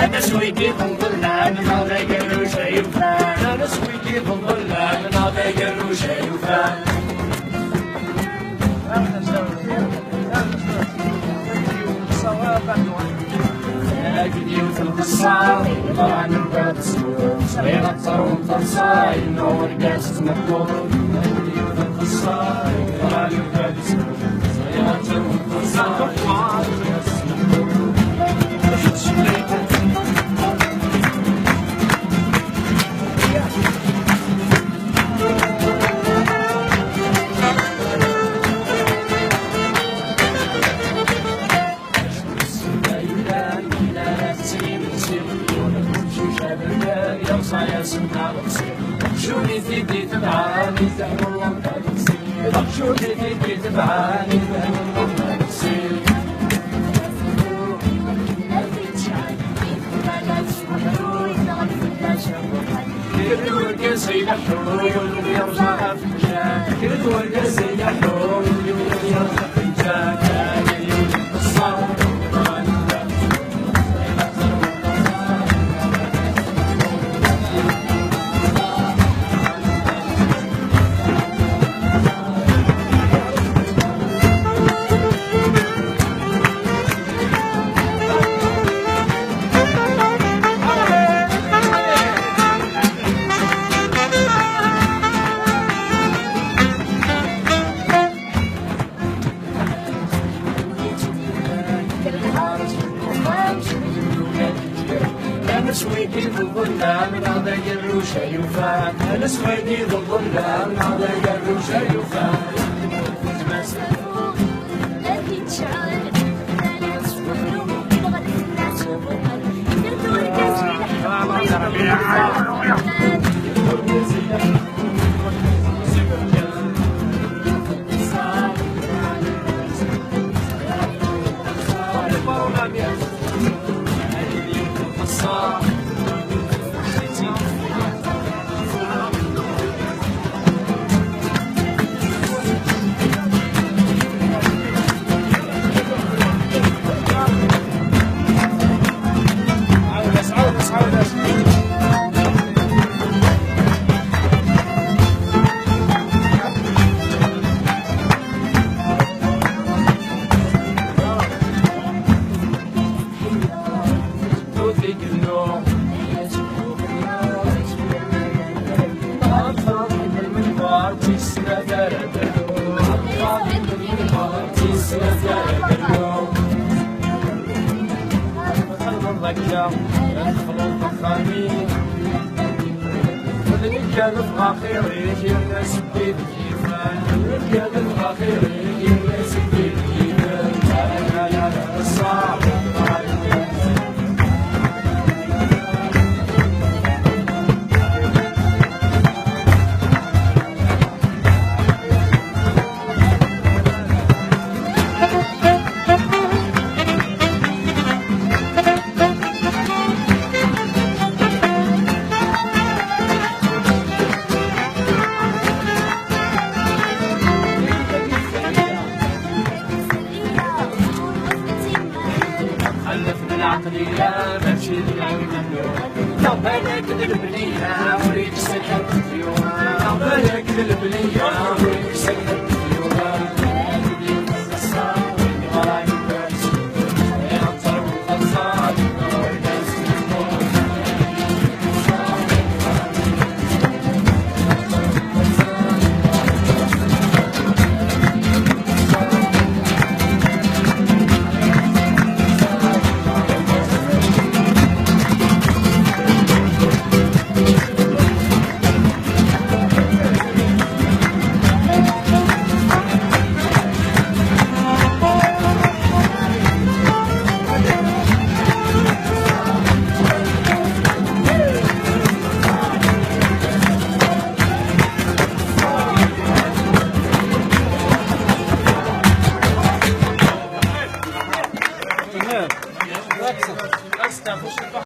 أنا سويدي بالظلام ناضي قروش يوفان أنا سويدي بالظلام ناضي قروش يوفان لكن يوت القصة طبعا نبات السوق صغيرة تروم تنصاي نور قاس تنقل لكن يوت القصة طبعا نبات السوق صغيرة تروم تنصاي شوني تيجي تبعاني زهر والله ما تصير شوني تيجي تبعاني زهر والله ما تصير كل ورقة زي الحلول ويرجع فنجان كل ورقة زي الحلول ويرجع فنجان كان يوم الصبر أنا سويدي بالظلام ناضي قروش يوفان أنا سويدي بالظلام ناضي قروش يوفان الرجال الفقيرين الناس بديت كيفان الرجال الفقيرين الناس بديت كيفان لا الصعب العقلية ماشي للعيون بالك البنية وريك سكت اليوم بالك البنية وريك سكت